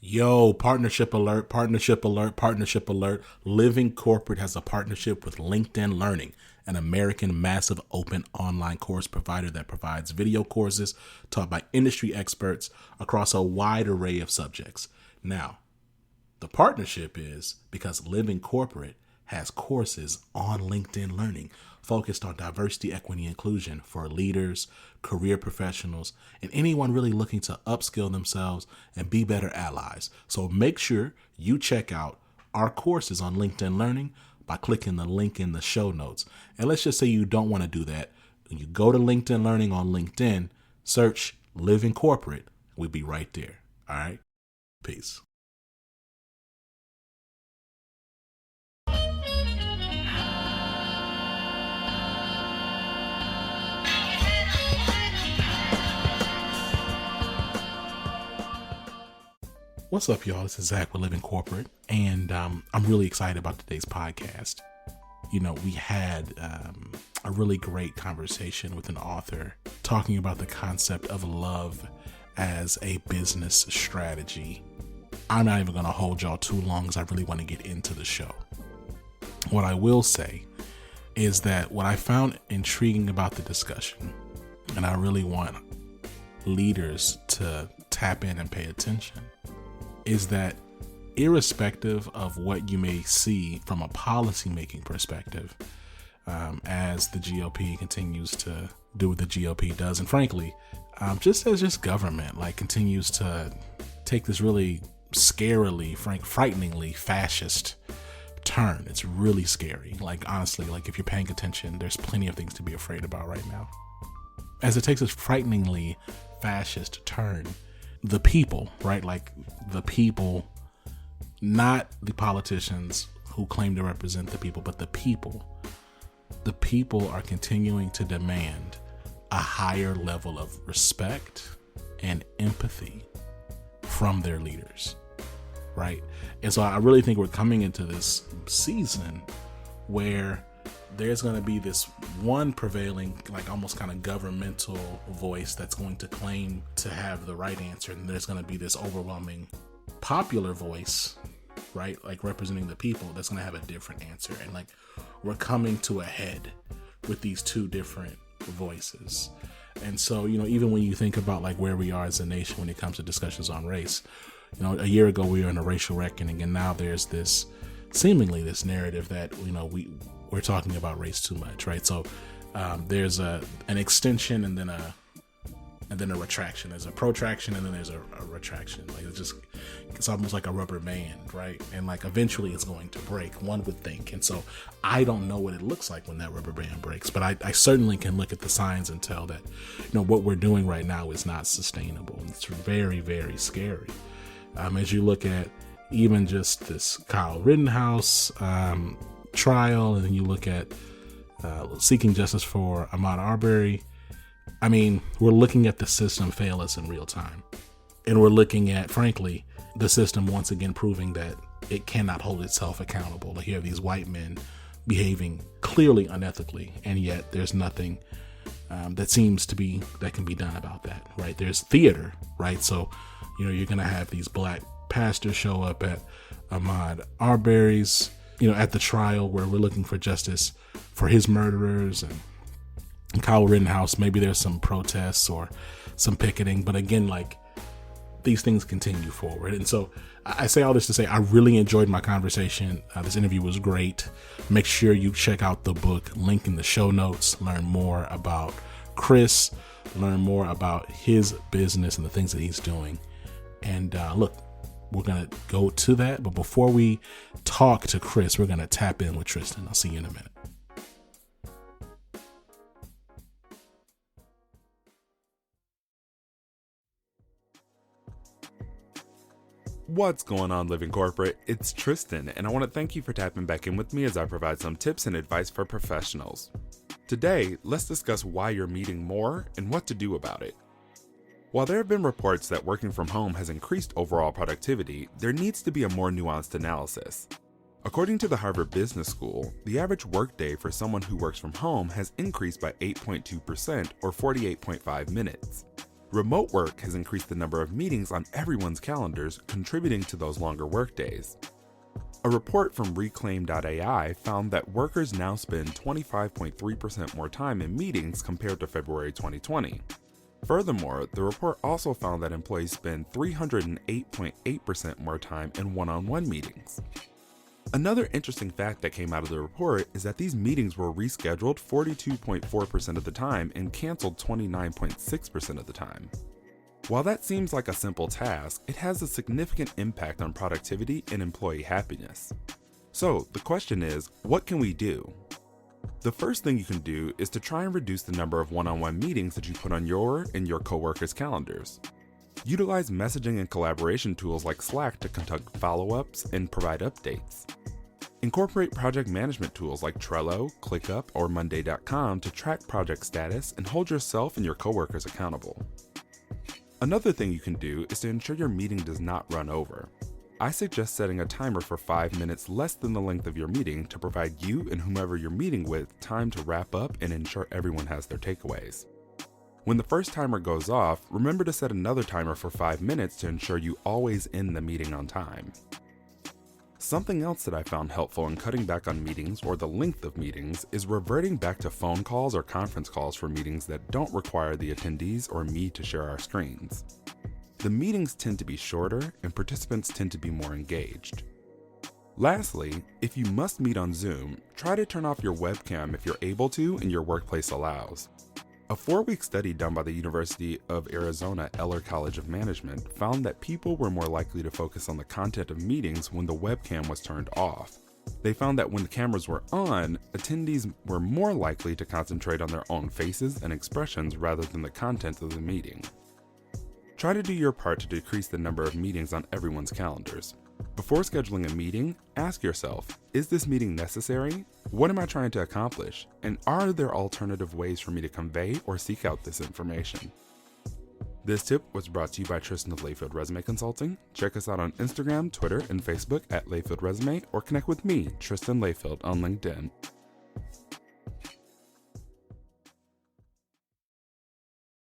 Yo, partnership alert, partnership alert, partnership alert. Living Corporate has a partnership with LinkedIn Learning, an American massive open online course provider that provides video courses taught by industry experts across a wide array of subjects. Now, the partnership is because Living Corporate has courses on LinkedIn Learning focused on diversity, equity, inclusion for leaders, career professionals, and anyone really looking to upskill themselves and be better allies. So make sure you check out our courses on LinkedIn Learning by clicking the link in the show notes. And let's just say you don't want to do that. When you go to LinkedIn Learning on LinkedIn, search Living Corporate. We'll be right there. All right. Peace. What's up, y'all? This is Zach with Living Corporate, and I'm really excited about today's podcast. You know, we had a really great conversation with an author talking about the concept of love as a business strategy. I'm not even going to hold y'all too long because I really want to get into the show. What I will say is that what I found intriguing about the discussion, and I really want leaders to tap in and pay attention, is that irrespective of what you may see from a policy-making perspective, as the GOP continues to do what the GOP does, and frankly, just government continues to take this really scarily, frighteningly fascist turn. It's really scary. Honestly, if you're paying attention, there's plenty of things to be afraid about right now. As it takes this frighteningly fascist turn, the people, right? The people, not the politicians who claim to represent the people, but the people are continuing to demand a higher level of respect and empathy from their leaders, right? And so I really think we're coming into this season where there's going to be this one prevailing, almost kind of governmental voice that's going to claim to have the right answer. And there's going to be this overwhelming popular voice, right? Representing the people that's going to have a different answer. And we're coming to a head with these two different voices. And so, even when you think about where we are as a nation when it comes to discussions on race, a year ago we were in a racial reckoning, and now there's this seemingly this narrative that, we're talking about race too much, right? So there's an extension and then a retraction. There's a protraction and then there's a retraction. It's almost like a rubber band, right? And eventually it's going to break, one would think. And so I don't know what it looks like when that rubber band breaks, but I certainly can look at the signs and tell that, what we're doing right now is not sustainable. It's very, very scary. As you look at even just this Kyle Rittenhouse trial, and then you look at seeking justice for Ahmaud Arbery. I mean, we're looking at the system fail us in real time. And we're looking at, frankly, the system once again proving that it cannot hold itself accountable. You have these white men behaving clearly unethically, and yet there's nothing that can be done about that, right? There's theater, right? So, you're going to have these black pastors show up at Ahmaud Arbery's at the trial where we're looking for justice for his murderers, and Kyle Rittenhouse. Maybe there's some protests or some picketing, but again, these things continue forward. And so I say all this to say I really enjoyed my conversation. This interview was great. Make sure you check out the book, link in the show notes, learn more about Chris, learn more about his business and the things that he's doing. And look, we're going to go to that. But before we talk to Chris, we're going to tap in with Tristan. I'll see you in a minute. What's going on, Living Corporate? It's Tristan, and I want to thank you for tapping back in with me as I provide some tips and advice for professionals. Today, let's discuss why you're meeting more and what to do about it. While there have been reports that working from home has increased overall productivity, there needs to be a more nuanced analysis. According to the Harvard Business School, the average workday for someone who works from home has increased by 8.2% or 48.5 minutes. Remote work has increased the number of meetings on everyone's calendars, contributing to those longer workdays. A report from Reclaim.ai found that workers now spend 25.3% more time in meetings compared to February 2020. Furthermore, the report also found that employees spend 308.8% more time in one-on-one meetings. Another interesting fact that came out of the report is that these meetings were rescheduled 42.4% of the time and canceled 29.6% of the time. While that seems like a simple task, it has a significant impact on productivity and employee happiness. So the question is, what can we do? The first thing you can do is to try and reduce the number of one-on-one meetings that you put on your and your coworkers' calendars. Utilize messaging and collaboration tools like Slack to conduct follow-ups and provide updates. Incorporate project management tools like Trello, ClickUp, or Monday.com to track project status and hold yourself and your coworkers accountable. Another thing you can do is to ensure your meeting does not run over. I suggest setting a timer for 5 minutes less than the length of your meeting to provide you and whomever you're meeting with time to wrap up and ensure everyone has their takeaways. When the first timer goes off, remember to set another timer for 5 minutes to ensure you always end the meeting on time. Something else that I found helpful in cutting back on meetings or the length of meetings is reverting back to phone calls or conference calls for meetings that don't require the attendees or me to share our screens. The meetings tend to be shorter and participants tend to be more engaged. Lastly, if you must meet on Zoom, try to turn off your webcam if you're able to and your workplace allows. A 4-week study done by the University of Arizona Eller College of Management found that people were more likely to focus on the content of meetings when the webcam was turned off. They found that when the cameras were on, attendees were more likely to concentrate on their own faces and expressions rather than the content of the meeting. Try to do your part to decrease the number of meetings on everyone's calendars. Before scheduling a meeting, ask yourself, is this meeting necessary? What am I trying to accomplish? And are there alternative ways for me to convey or seek out this information? This tip was brought to you by Tristan of Layfield Resume Consulting. Check us out on Instagram, Twitter, and Facebook at Layfield Resume, or connect with me, Tristan Layfield, on LinkedIn.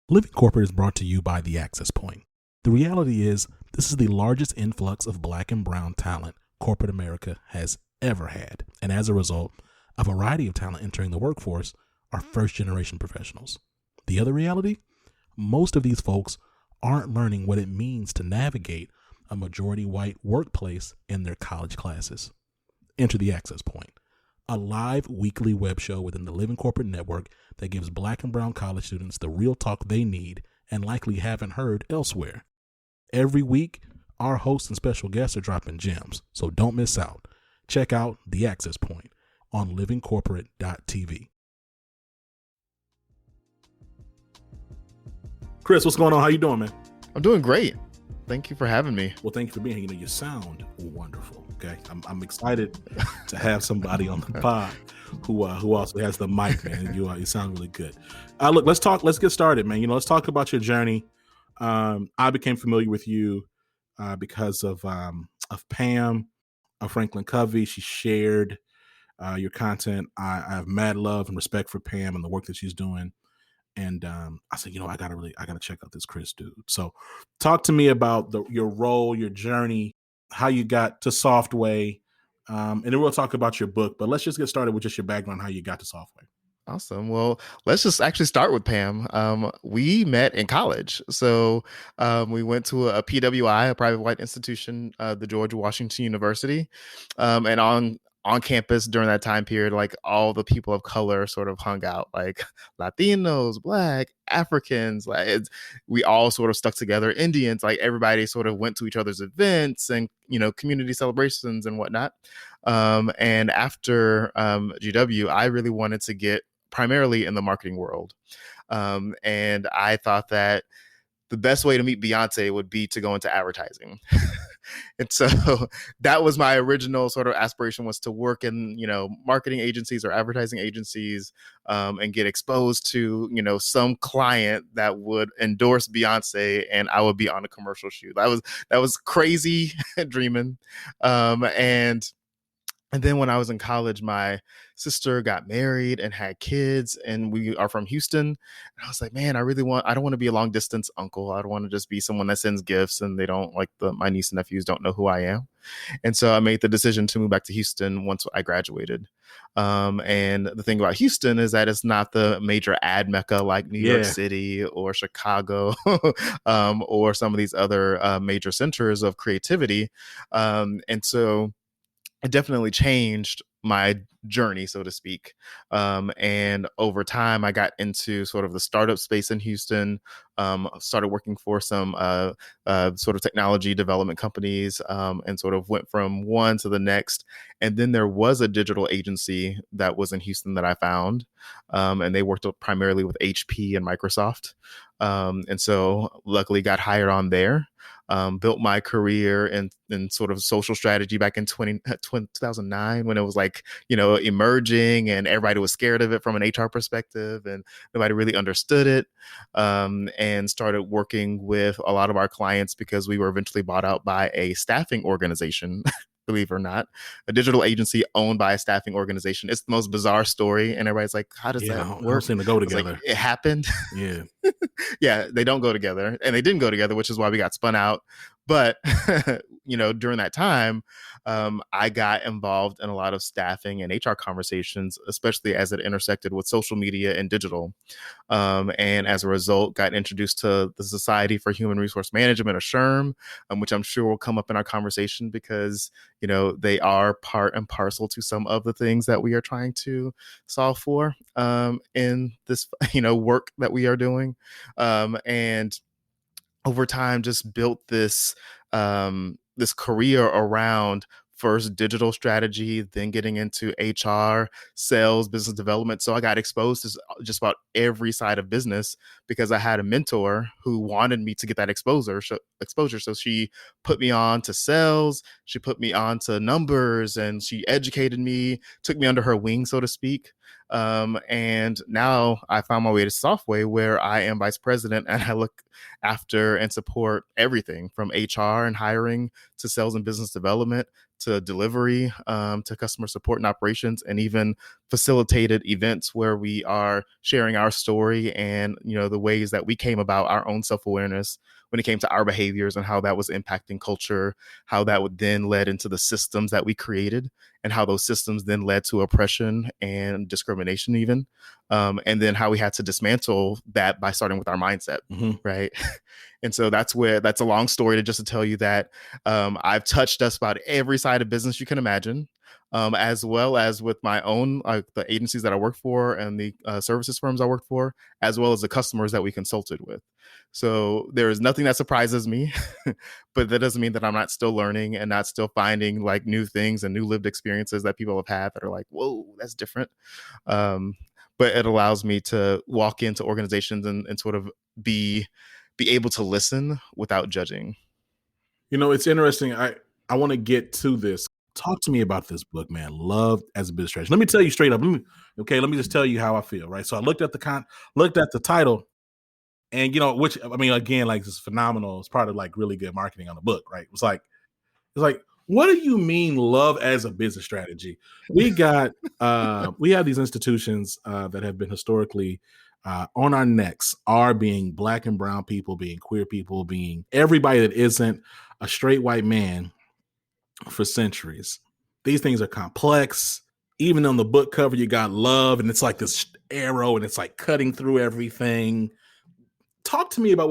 Living Corporate is brought to you by The Access Point. The reality is, this is the largest influx of Black and brown talent corporate America has ever had. And as a result, a variety of talent entering the workforce are first-generation professionals. The other reality? Most of these folks aren't learning what it means to navigate a majority white workplace in their college classes. Enter The Access Point, a live weekly web show within the Living Corporate Network that gives Black and brown college students the real talk they need and likely haven't heard elsewhere. Every week, our hosts and special guests are dropping gems, so don't miss out. Check out The Access Point on livingcorporate.tv. Chris, what's going on? How you doing, man? I'm doing great. Thank you for having me. Well, thank you for being here. You sound wonderful. Okay, I'm excited to have somebody on the pod who also has the mic, man. You sound really good. Look, let's get started, man. Let's talk about your journey. I became familiar with you because of Pam, Franklin Covey. She shared your content. I have mad love and respect for Pam and the work that she's doing. And I said, I gotta check out this Chris dude. So talk to me about your role, your journey, how you got to Softway, and then we'll talk about your book. But let's just get started with just your background, how you got to Softway. Awesome. Well, let's just actually start with Pam. We met in college. So we went to a PWI, a private white institution, the George Washington University. And on campus during that time period, like all the people of color sort of hung out, like Latinos, Black, Africans, we all sort of stuck together, Indians, like everybody sort of went to each other's events and, community celebrations and whatnot. And after GW, I really wanted to get primarily in the marketing world. And I thought that the best way to meet Beyonce would be to go into advertising. And so that was my original sort of aspiration, was to work in, marketing agencies or advertising agencies, and get exposed to, some client that would endorse Beyonce and I would be on a commercial shoot. That was crazy dreaming. And And then when I was in college, my sister got married and had kids, and we are from Houston. And I was like, man, I don't want to be a long distance uncle. I don't want to just be someone that sends gifts and they don't like my niece and nephews don't know who I am. And so I made the decision to move back to Houston once I graduated. And the thing about Houston is that it's not the major ad mecca like New York City or Chicago, or some of these other major centers of creativity. And so it definitely changed my journey, so to speak. And over time, I got into sort of the startup space in Houston, started working for some sort of technology development companies, and sort of went from one to the next. And then there was a digital agency that was in Houston that I found, and they worked primarily with HP and Microsoft. And so luckily got hired on there. Built my career in sort of social strategy back in 2009 when it was like, emerging and everybody was scared of it from an HR perspective and nobody really understood it. And started working with a lot of our clients because we were eventually bought out by a staffing organization. Believe it or not, a digital agency owned by a staffing organization. It's the most bizarre story. And everybody's like, how does that work? Don't seem to go together. Like, it happened. Yeah. Yeah, they don't go together, and they didn't go together, which is why we got spun out. But during that time, I got involved in a lot of staffing and HR conversations, especially as it intersected with social media and digital. And as a result, got introduced to the Society for Human Resource Management, or SHRM, which I'm sure will come up in our conversation because they are part and parcel to some of the things that we are trying to solve for in this work that we are doing. And over time just built this career around first digital strategy, then getting into HR, sales, business development. So I got exposed to just about every side of business because I had a mentor who wanted me to get that exposure. So she put me on to sales, she put me on to numbers, and she educated me, took me under her wing, so to speak. And now I found my way to Softway, where I am vice president and I look after and support everything from HR and hiring to sales and business development to delivery, to customer support and operations, and even facilitated events where we are sharing our story and the ways that we came about our own self-awareness when it came to our behaviors and how that was impacting culture, how that would then led into the systems that we created, and how those systems then led to oppression and discrimination even. And then how we had to dismantle that by starting with our mindset, right? And so that's a long story to tell you that I've touched just about every side of business you can imagine, as well as with my own, the agencies that I work for and the services firms I work for, as well as the customers that we consulted with. So there is nothing that surprises me, but that doesn't mean that I'm not still learning and not still finding like new things and new lived experiences that people have had that are like, whoa, that's different. But it allows me to walk into organizations and sort of be able to listen without judging. It's interesting. I want to get to this. Talk to me about this book, man. Love as a Business Strategist. Let me tell you straight up. Let me just tell you how I feel, right? So I looked at the title, and which I mean, again, like, this is phenomenal. It's part of like really good marketing on the book, right? It's like, what do you mean love as a business strategy? We got we have these institutions that have been historically on our necks, are being Black and brown people, being queer people, being everybody that isn't a straight white man for centuries. These things are complex. Even on the book cover, you got love, and it's like this arrow, and it's like cutting through everything. Talk to me about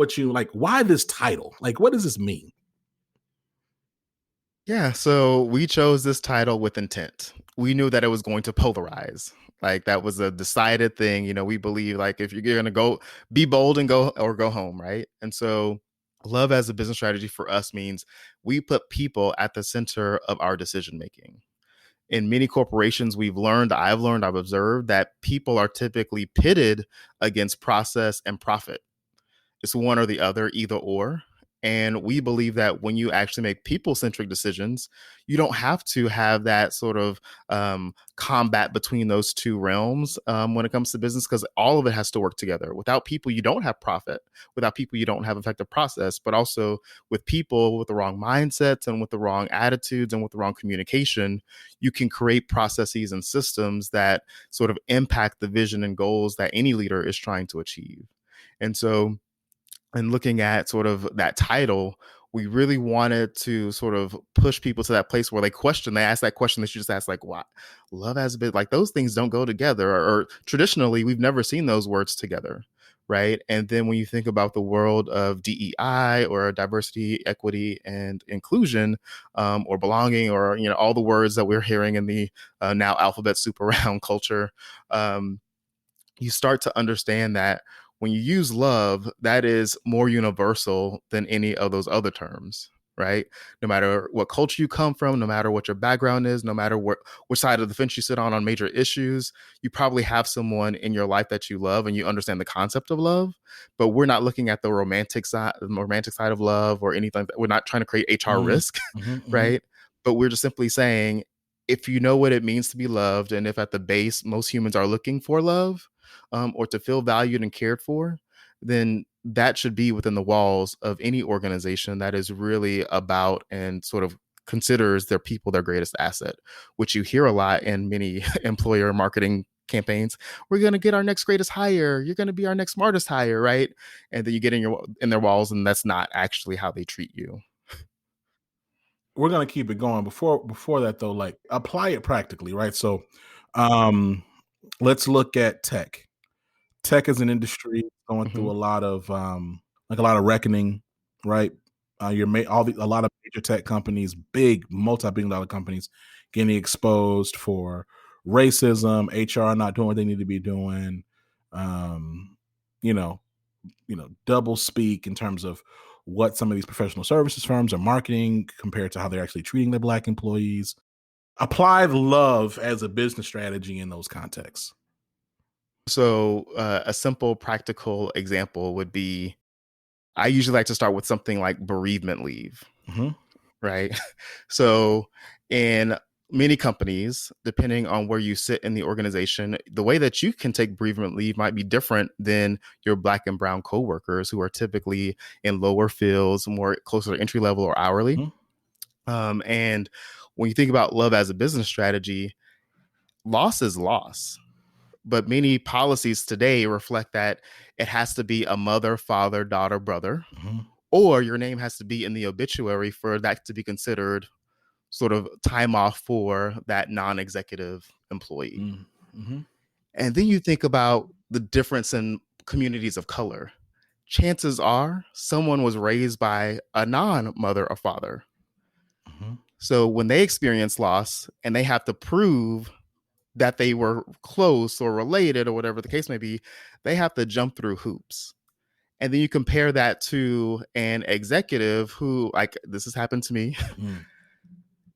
why this title? Like, what does this mean? Yeah, so we chose this title with intent. We knew that it was going to polarize. Like, that was a decided thing. We believe like if you're going to go be bold and go home, right? And so love as a business strategy for us means we put people at the center of our decision making. In many corporations, I've observed that people are typically pitted against process and profit. It's one or the other, either or. And we believe that when you actually make people-centric decisions, you don't have to have that sort of combat between those two realms when it comes to business, because all of it has to work together. Without people, you don't have profit. Without people, you don't have effective process. But also with people with the wrong mindsets and with the wrong attitudes and with the wrong communication, you can create processes and systems that sort of impact the vision and goals that any leader is trying to achieve. And so, and looking at sort of that title, we really wanted to sort of push people to that place where they ask that question that you just asked, like, what? Love as a bit, like those things don't go together, or traditionally, we've never seen those words together. Right. And then when you think about the world of DEI or diversity, equity, and inclusion, or belonging, or, all the words that we're hearing in the now alphabet soup around culture, you start to understand that when you use love, that is more universal than any of those other terms, right? No matter what culture you come from, no matter what your background is, no matter which side of the fence you sit on major issues, you probably have someone in your life that you love and you understand the concept of love. But we're not looking at the romantic side of love or anything. We're not trying to create HR risk, right? But we're just simply saying, if you know what it means to be loved, and if at the base most humans are looking for love, or to feel valued and cared for, then that should be within the walls of any organization that is really about and sort of considers their people their greatest asset, which you hear a lot in many employer marketing campaigns. We're going to get our next greatest hire. You're going to be our next smartest hire, right? And then you get in their walls, and that's not actually how they treat you. We're gonna keep it going. Before that though, like apply it practically, right? So let's look at tech. Tech is an industry going through a lot of reckoning, right? A lot of major tech companies, big multi-billion-dollar companies, getting exposed for racism, HR not doing what they need to be doing, double speak in terms of what some of these professional services firms are marketing compared to how they're actually treating their Black employees. Apply love as a business strategy in those contexts. So a simple practical example would be, I usually like to start with something like bereavement leave, right? So in many companies, depending on where you sit in the organization, the way that you can take bereavement leave might be different than your Black and brown coworkers who are typically in lower fields, more closer to entry level or hourly. And when you think about love as a business strategy, loss is loss. But many policies today reflect that it has to be a mother, father, daughter, brother, or your name has to be in the obituary for that to be considered sort of time off for that non-executive employee. And then you think about the difference in communities of color. Chances are someone was raised by a non-mother or father. So when they experience loss and they have to prove that they were close or related or whatever the case may be, they have to jump through hoops. And then you compare that to an executive who, like, this has happened to me,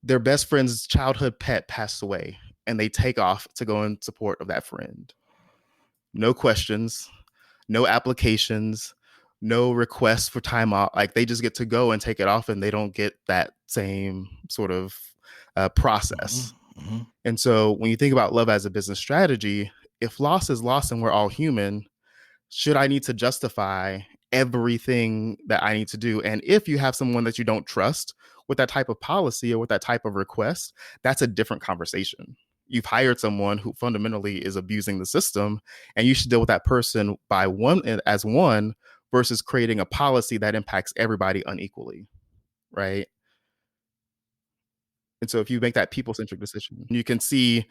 their best friend's childhood pet passed away and they take off to go in support of that friend. No questions, no applications, no requests for time off. Like, they just get to go and take it off, and they don't get that same sort of process. And so when you think about love as a business strategy, if loss is loss and we're all human, should I need to justify everything that I need to do? And if you have someone that you don't trust with that type of policy or with that type of request, that's a different conversation. You've hired someone who fundamentally is abusing the system, and you should deal with that person as one versus creating a policy that impacts everybody unequally, right? And so if you make that people-centric decision, you can see,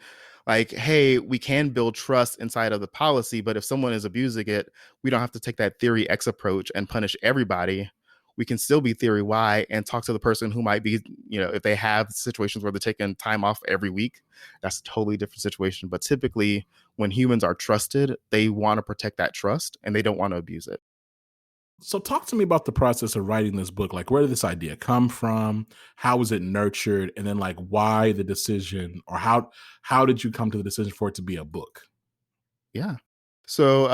like, hey, we can build trust inside of the policy, but if someone is abusing it, we don't have to take that theory X approach and punish everybody. We can still be theory Y and talk to the person who might be, if they have situations where they're taking time off every week, that's a totally different situation. But typically when humans are trusted, they want to protect that trust and they don't want to abuse it. So talk to me about the process of writing this book. Like, where did this idea come from? How was it nurtured? And then, like, why the decision, or how did you come to the decision for it to be a book? Yeah. So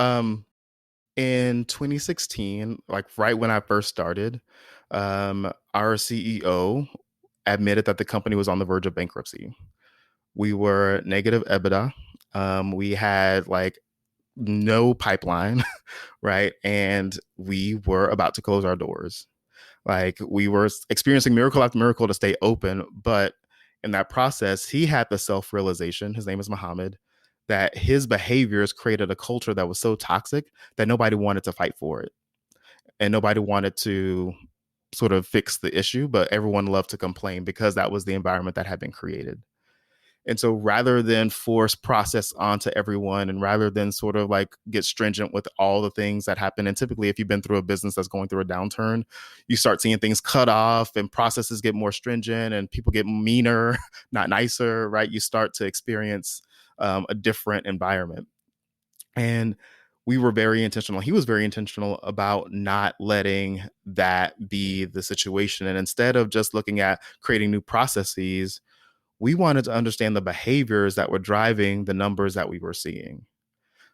in 2016, like right when I first started, our CEO admitted that the company was on the verge of bankruptcy. We were negative EBITDA. We had like no pipeline, right? And we were about to close our doors. Like we were experiencing miracle after miracle to stay open. But in that process, he had the self-realization, his name is Muhammad, that his behaviors created a culture that was so toxic that nobody wanted to fight for it. And nobody wanted to sort of fix the issue, but everyone loved to complain because that was the environment that had been created. And so rather than force process onto everyone and rather than sort of like get stringent with all the things that happen, and typically if you've been through a business that's going through a downturn, you start seeing things cut off and processes get more stringent and people get meaner, not nicer, right? You start to experience a different environment. And we were very intentional. He was very intentional about not letting that be the situation. And instead of just looking at creating new processes, we wanted to understand the behaviors that were driving the numbers that we were seeing.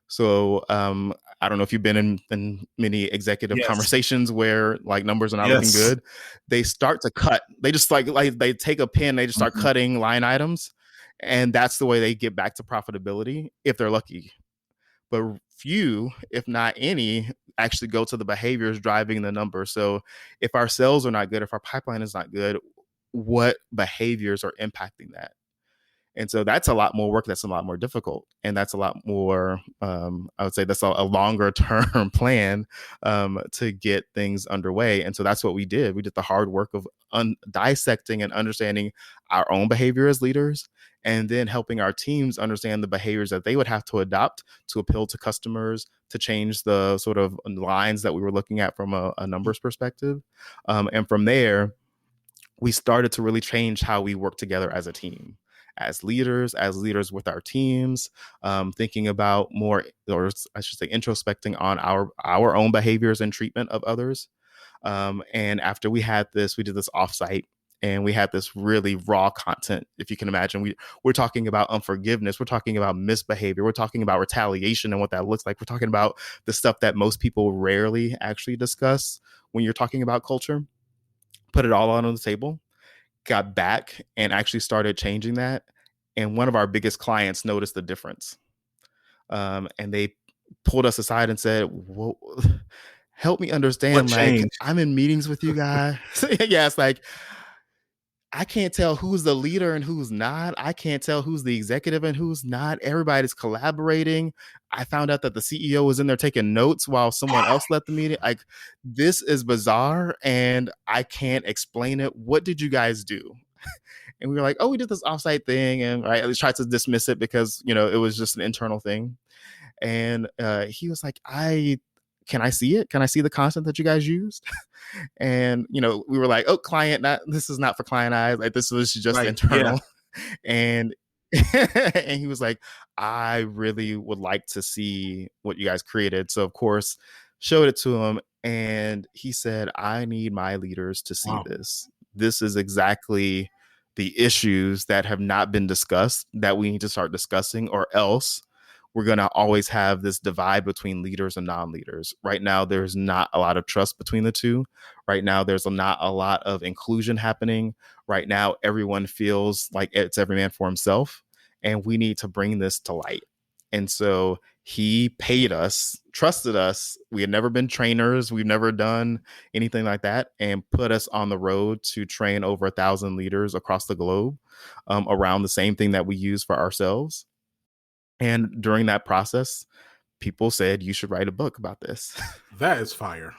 So I don't know if you've been in many executive conversations where like numbers are not looking good. They start to cut. They just like they take a pen, they just start cutting line items. And that's the way they get back to profitability if they're lucky. But few, if not any, actually go to the behaviors driving the number. So if our sales are not good, if our pipeline is not good, what behaviors are impacting that? And so that's a lot more work. That's a lot more difficult. And that's a lot more, I would say that's a longer term plan to get things underway. And so that's what we did. We did the hard work of dissecting and understanding our own behavior as leaders, and then helping our teams understand the behaviors that they would have to adopt to appeal to customers, to change the sort of lines that we were looking at from a numbers perspective. And from there, we started to really change how we work together as a team, as leaders with our teams, thinking about more, or I should say introspecting on our own behaviors and treatment of others. And after we had this, we did this offsite and we had this really raw content. If you can imagine, we're talking about unforgiveness. We're talking about misbehavior. We're talking about retaliation and what that looks like. We're talking about the stuff that most people rarely actually discuss when you're talking about culture. Put it all out on the table, got back and actually started changing that. And one of our biggest clients noticed the difference. And they pulled us aside and said, well, help me understand, like, I'm in meetings with you guys. Yeah, it's like, I can't tell who's the leader and who's not. I can't tell who's the executive and who's not. Everybody's collaborating. I found out that the CEO was in there taking notes while someone else left the meeting. Like, this is bizarre and I can't explain it. What did you guys do? And we were like, oh, we did this offsite thing. And I tried to dismiss it because, it was just an internal thing. And he was like, can I see it? Can I see the content that you guys used? And, we were like, oh, client, this is not for client eyes. Like, this was just internal. Yeah. And and he was like, I really would like to see what you guys created. So, of course, showed it to him. And he said, I need my leaders to see this. This is exactly the issues that have not been discussed that we need to start discussing, or else we're going to always have this divide between leaders and non-leaders. Right now, there's not a lot of trust between the two. Right now, there's not a lot of inclusion happening. Right now, everyone feels like it's every man for himself, and we need to bring this to light. And so he paid us, trusted us. We had never been trainers. We've never done anything like that, and put us on the road to train over 1,000 leaders across the globe around the same thing that we use for ourselves. And during that process, people said, you should write a book about this. That is fire.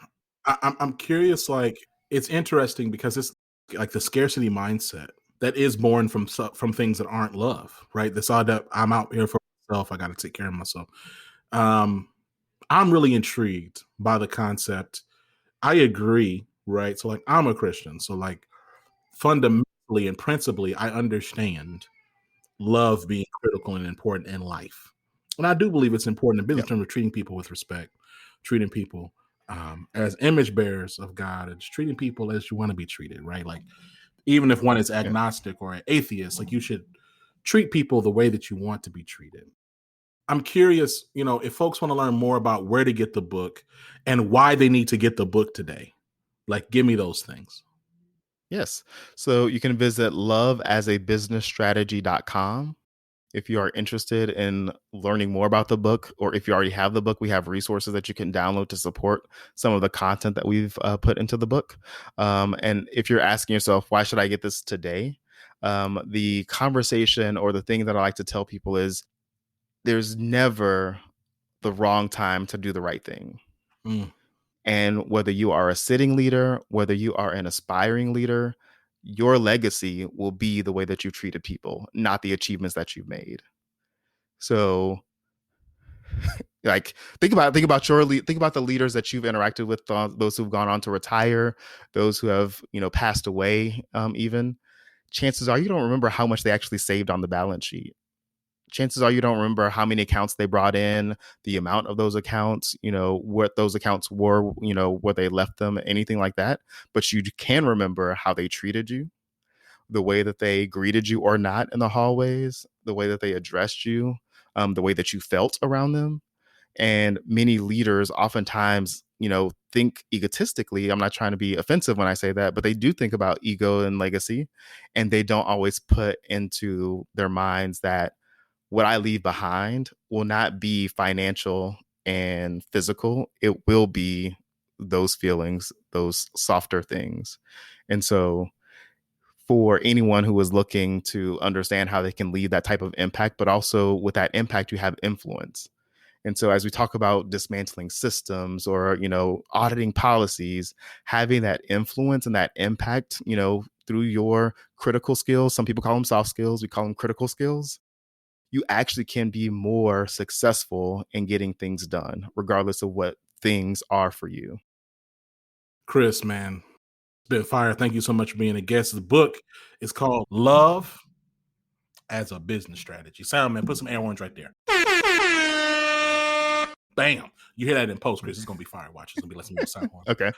I'm curious, like, it's interesting because it's like the scarcity mindset that is born from things that aren't love, right? This all that I'm out here for myself. I got to take care of myself. I'm really intrigued by the concept. I agree, right? So like, I'm a Christian. So like, fundamentally and principally, I understand love being critical and important in life. And I do believe it's important in business terms of treating people with respect, treating people as image bearers of God, and treating people as you want to be treated, right? Like, even if one is agnostic or an atheist, like, you should treat people the way that you want to be treated. I'm curious, if folks want to learn more about where to get the book and why they need to get the book today, Like, give me those things. Yes. So you can visit loveasabusinessstrategy.com. If you are interested in learning more about the book, or if you already have the book, we have resources that you can download to support some of the content that we've put into the book. And if you're asking yourself, why should I get this today? The conversation or the thing that I like to tell people is there's never the wrong time to do the right thing. Mm. And whether you are a sitting leader, whether you are an aspiring leader, your legacy will be the way that you've treated people, not the achievements that you've made. So, like, think about the leaders that you've interacted with, those who've gone on to retire, those who have, passed away. Even chances are you don't remember how much they actually saved on the balance sheet. Chances are you don't remember how many accounts they brought in, the amount of those accounts, what those accounts were, where they left them, anything like that. But you can remember how they treated you, the way that they greeted you or not in the hallways, the way that they addressed you, the way that you felt around them. And many leaders oftentimes, think egotistically. I'm not trying to be offensive when I say that, but they do think about ego and legacy, and they don't always put into their minds that what I leave behind will not be financial and physical. It will be those feelings, those softer things. And so for anyone who is looking to understand how they can leave that type of impact, but also with that impact, you have influence. And so as we talk about dismantling systems or, auditing policies, having that influence and that impact, through your critical skills, some people call them soft skills, we call them critical skills, you actually can be more successful in getting things done, regardless of what things are for you. Chris, man, it's been fire. Thank you so much for being a guest. The book is called Love as a Business Strategy. Sound, man, put some air horns right there. Bam. You hear that in post, Chris. It's going to be fire. Watch. It's going to be less than sound horns. Okay.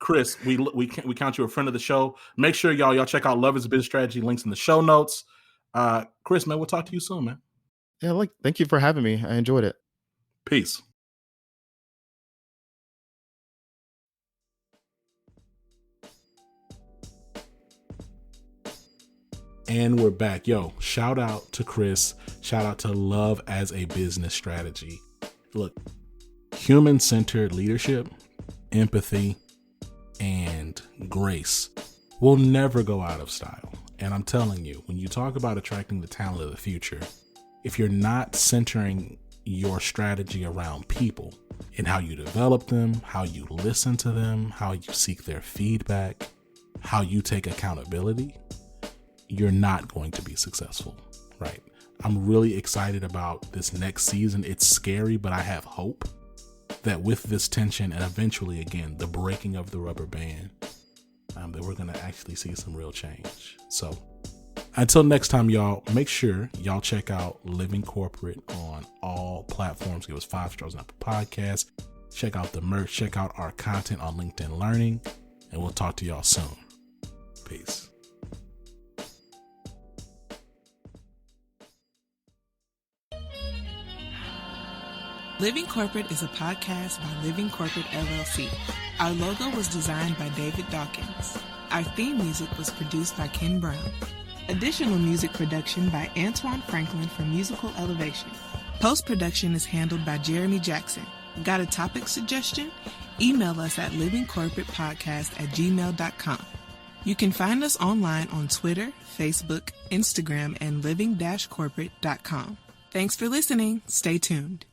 Chris, we count you a friend of the show. Make sure y'all check out Love as a Business Strategy. Links in the show notes. Chris, man, we'll talk to you soon, man. Yeah, thank you for having me. I enjoyed it. Peace. And we're back. Yo, shout out to Chris. Shout out to Love as a Business Strategy. Look, human-centered leadership, empathy, and grace will never go out of style. And I'm telling you, when you talk about attracting the talent of the future, if you're not centering your strategy around people and how you develop them, how you listen to them, how you seek their feedback, how you take accountability, you're not going to be successful, right? I'm really excited about this next season. It's scary, but I have hope that with this tension and eventually, again, the breaking of the rubber band, that we're going to actually see some real change. So until next time, y'all, make sure y'all check out Living Corporate on all platforms. Give us 5 stars on Apple Podcasts. Check out the merch. Check out our content on LinkedIn Learning. And we'll talk to y'all soon. Peace. Living Corporate is a podcast by Living Corporate LLC. Our logo was designed by David Dawkins. Our theme music was produced by Ken Brown. Additional music production by Antoine Franklin for Musical Elevation. Post-production is handled by Jeremy Jackson. Got a topic suggestion? Email us at livingcorporatepodcast@gmail.com. You can find us online on Twitter, Facebook, Instagram, and living-corporate.com. Thanks for listening. Stay tuned.